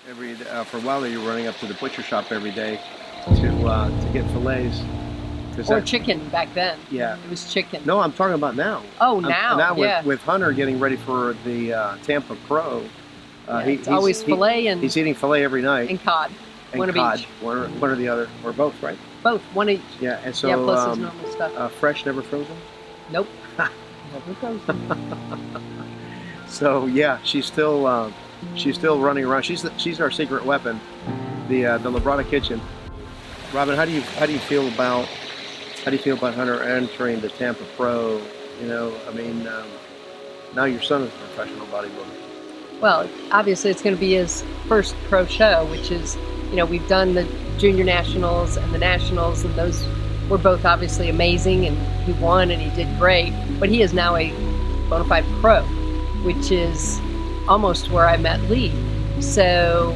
For a while there, you were running up to the butcher shop every day to get fillets. Or chicken back then. Yeah. It was chicken. No, I'm talking about now. Oh, now, yeah. With Hunter getting ready for the Tampa Pro. It's always filet and... He's eating filet every night. And cod. And one cod. of each. One or the other. Or both, right? Both. One each. Yeah, and so... Yeah, plus his normal stuff. Fresh, never frozen? Nope. Never frozen. So, yeah, she's still running around. She's our secret weapon, the Labrada kitchen. Robin, how do you feel about Hunter entering the Tampa Pro? You know, I mean, now your son is a professional bodybuilder. Well, obviously it's going to be his first pro show, which is, you know, we've done the junior nationals and the nationals, and those were both obviously amazing, and he won and he did great. But he is now a bona fide pro, which is almost where I met Lee. So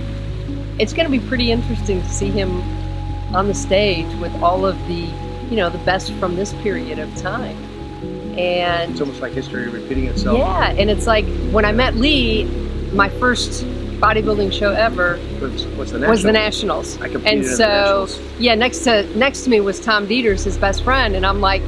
it's going to be pretty interesting to see him on the stage with all of the, you know, the best from this period of time. And it's almost like history repeating itself. Yeah, and it's like when I met Lee, my first bodybuilding show ever was the Nationals. I competed and in so, the Nationals. Yeah, next to me was Tom Dieters, his best friend, and I'm like,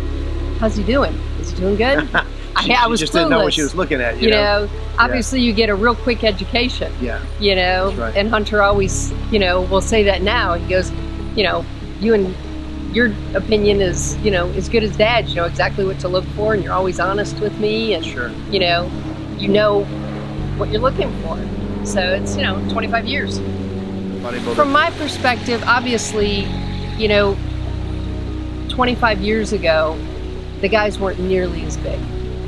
how's he doing? Is he doing good? I was just clueless. Didn't know what she was looking at. You know? Obviously you get a real quick education. Yeah. You know, that's right. And Hunter always, you know, will say that now. He goes, you know, your opinion is, you know, as good as Dad's. You know exactly what to look for, and you're always honest with me, and sure. you know what you're looking for. So it's, you know, 25 years. From my perspective, obviously, you know, 25 years ago, the guys weren't nearly as big.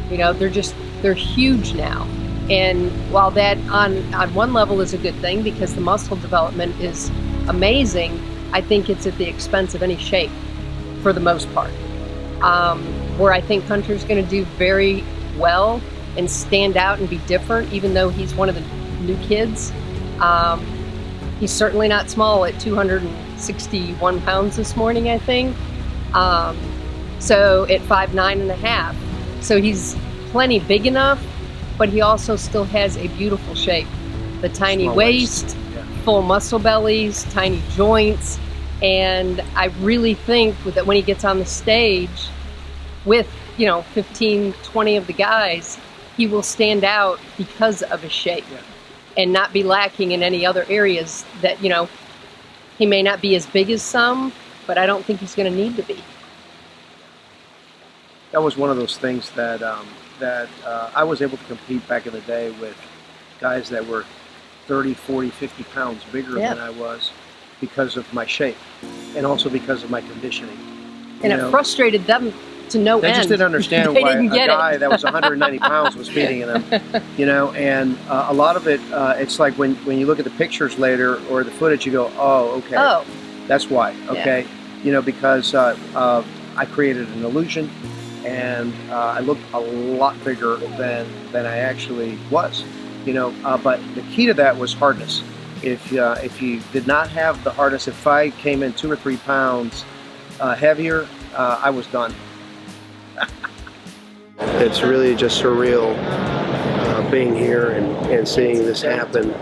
You know, they're huge now. And while that on one level is a good thing because the muscle development is amazing, I think it's at the expense of any shape for the most part. Where I think Hunter's going to do very well and stand out and be different, even though he's one of the new kids. He's certainly not small at 261 pounds this morning, I think. So at 5'9.5". So he's plenty big enough, but he also still has a beautiful shape. The tiny Small waist, yeah. Full muscle bellies, tiny joints. And I really think that when he gets on the stage with, you know, 15, 20 of the guys, he will stand out because of his shape. Yeah. And not be lacking in any other areas that, you know, he may not be as big as some, but I don't think he's going to need to be. That was one of those things that I was able to compete back in the day with guys that were 30, 40, 50 pounds bigger than I was because of my shape and also because of my conditioning. And it frustrated them to no end. They just didn't understand why a guy that was 190 pounds was beating them, you know, and a lot of it, it's like when you look at the pictures later or the footage, you go, oh, okay, that's why, okay, you know, because I created an illusion and I looked a lot bigger than I actually was, you know, but the key to that was hardness. If you did not have the hardness, if I came in 2 or 3 pounds heavier, I was done. It's really just surreal being here and seeing this happen.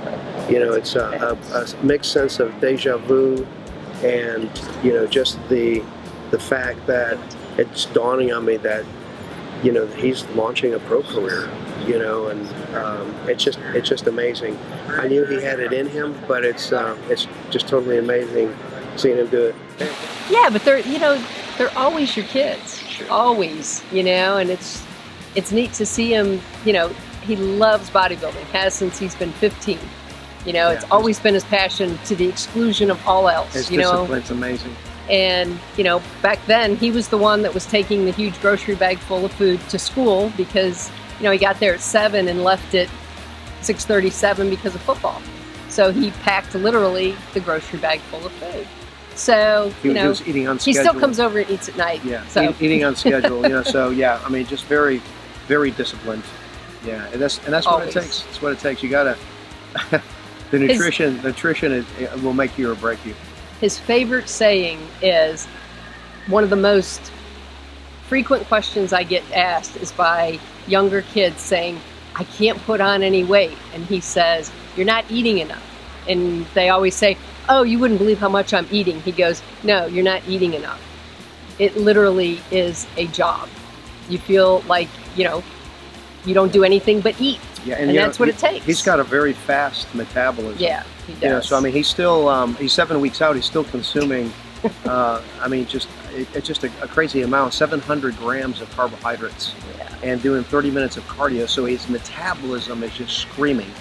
You know, it's a mixed sense of deja vu and, you know, just the fact that it's dawning on me that, you know, he's launching a pro career, you know, and it's just amazing. I knew he had it in him, but it's just totally amazing seeing him do it. Yeah, but they're always your kids. Sure. Always, you know, and it's neat to see him, you know, he loves bodybuilding, has since he's been 15. You know, it's always been his passion to the exclusion of all else. His you know, discipline's amazing. And, you know, back then he was the one that was taking the huge grocery bag full of food to school because, you know, he got there at 7 and left at 6:37 because of football. So he packed literally the grocery bag full of food. So, you know, he was eating on schedule. He still comes over and eats at night. Yeah, so. Eating on schedule, you know, so yeah, I mean, just very, very disciplined. Yeah, and that's what it takes. That's what it takes. You gotta, the nutrition will make you or break you. His favorite saying is, one of the most frequent questions I get asked is by younger kids saying, I can't put on any weight. And he says, you're not eating enough. And they always say, oh, you wouldn't believe how much I'm eating. He goes, no, you're not eating enough. It literally is a job. You feel like, you don't do anything but eat. Yeah, and that's what it takes. He's got a very fast metabolism. Yeah, he does. So I mean, he's still he's 7 weeks out. He's still consuming. I mean, it's just a crazy amount. 700 grams of carbohydrates, and doing 30 minutes of cardio. So his metabolism is just screaming.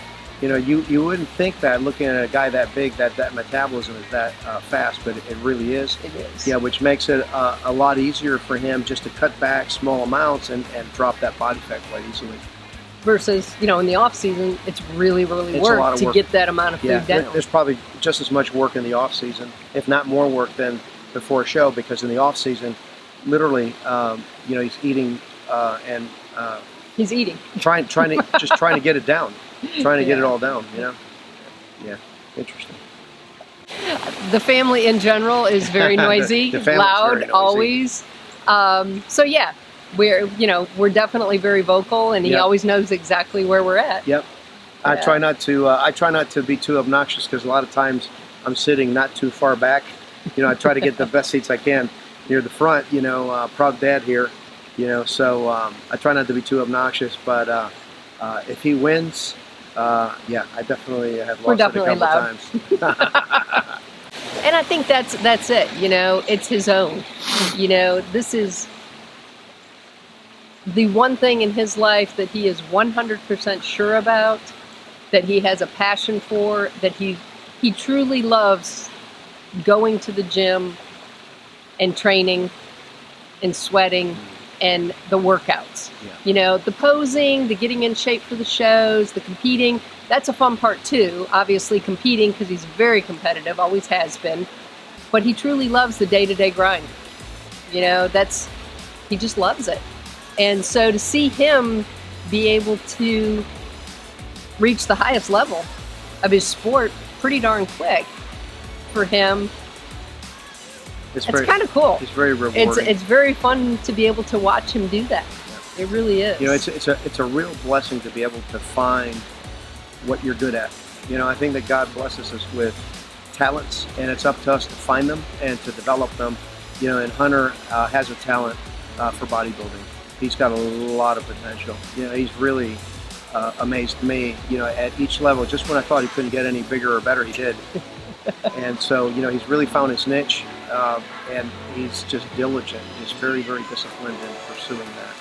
You wouldn't think that looking at a guy that big that metabolism is that fast, but it really is. It is. Yeah, which makes it a lot easier for him just to cut back small amounts and drop that body fat quite easily. Versus, in the off season, it's really work to get that amount of food down. There's probably just as much work in the off season, if not more work than before a show, because in the off season, literally, he's eating and he's eating, trying to get it down, trying to get it all down. Yeah, interesting. The family in general is very noisy, loud, very noisy. Always. So yeah. We're definitely very vocal, and he always knows exactly where we're at. Yep. Yeah. I try not to be too obnoxious, because a lot of times I'm sitting not too far back. I try to get the best seats I can near the front. Proud dad here. So I try not to be too obnoxious. But if he wins, I definitely have lost it a couple times. And I think that's it. It's his own. This is the one thing in his life that he is 100% sure about, that he has a passion for, that he truly loves going to the gym and training and sweating and the workouts. Yeah. The posing, the getting in shape for the shows, the competing, that's a fun part too. Obviously competing, because he's very competitive, always has been. But he truly loves the day-to-day grind. He just loves it. And so to see him be able to reach the highest level of his sport pretty darn quick for him, it's kind of cool. It's very rewarding. It's very fun to be able to watch him do that. Yeah. It really is. It's a real blessing to be able to find what you're good at. I think that God blesses us with talents, and it's up to us to find them and to develop them. And Hunter has a talent for bodybuilding. He's got a lot of potential. He's really amazed me, at each level. Just when I thought he couldn't get any bigger or better, he did. And so, he's really found his niche, and he's just diligent. He's very, very disciplined in pursuing that.